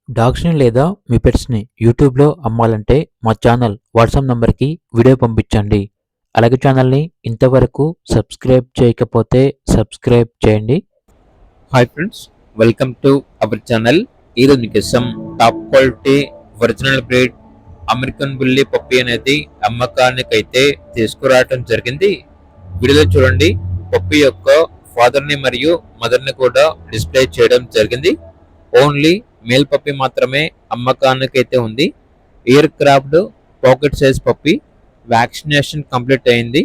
డాగ్స్‌ని లేదా మీ పెట్స్‌ని యూట్యూబ్‌లో అమ్మాలంటే మా ఛానల్ వాట్సాప్ నంబర్‌కి వీడియో పంపించండి. అలాగే ఛానల్‌ని ఇంతవరకు సబ్స్క్రైబ్ చేయకపోతే సబ్స్క్రైబ్ చేయండి. Hi friends, welcome to our channel. ఈరోజు మీకోసం top quality original breed American bully puppy అనేది అమ్మకానికైతే తీసుకురావడం జరిగింది. వీడియోలో చూడండి, పప్పీ యొక్క ఫాదర్ని మరియు మదర్ని కూడా డిస్ప్లే చేయడం జరిగింది. ఓన్లీ మేల్ పప్పీ మాత్రమే అమ్మకానికైతే ఉంది. Aircraft pocket size puppy, vaccination complete అయింది.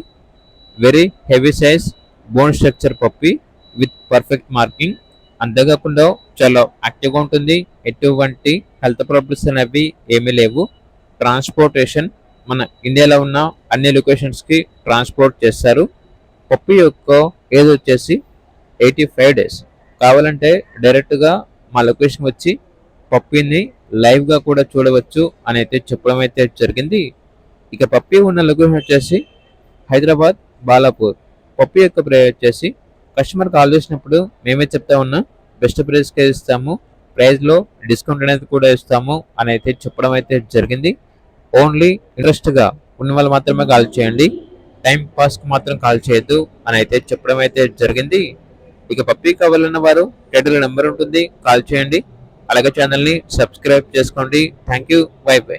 Very heavy size bone structure puppy with perfect marking. అంతేకాకుండా చాలా యాక్టివ్గా ఉంటుంది. ఎటువంటి హెల్త్ ప్రాబ్లమ్స్ అనేవి ఏమీ లేవు. ట్రాన్స్పోర్టేషన్ మన ఇండియాలో ఉన్న అన్ని లొకేషన్స్కి ట్రాన్స్పోర్ట్ చేస్తారు. పప్పీ యొక్క ఏజ్ వచ్చేసి 85 డేస్. కావాలంటే డైరెక్ట్గా మా లొకేషన్ వచ్చి పప్పీని లైవ్గా కూడా చూడవచ్చు అని అయితే చెప్పడం అయితే జరిగింది. ఇక పప్పీ ఉన్న లొకేషన్ వచ్చేసి హైదరాబాద్ బాలాపూర్. పప్పీ యొక్క ప్రైస్ వచ్చేసి కస్టమర్ కాల్ చేసినప్పుడు మేమే చెప్తా ఉన్నా బెస్ట్ ప్రైస్కే ఇస్తాము, ప్రైస్లో డిస్కౌంట్ అనేది కూడా ఇస్తాము అని అయితే చెప్పడం అయితే జరిగింది. ఓన్లీ ఇంట్రెస్ట్గా ఉన్న వాళ్ళు మాత్రమే కాల్ చేయండి, టైం పాస్కి మాత్రం కాల్ చేయొద్దు అని అయితే చెప్పడం అయితే జరిగింది. ఇక పప్పీ కావాలన్న వారు టైటిల్ నెంబర్ ఉంటుంది, కాల్ చేయండి. అలాగే ఛానల్ని సబ్స్క్రైబ్ చేసుకోండి. Thank you, by by.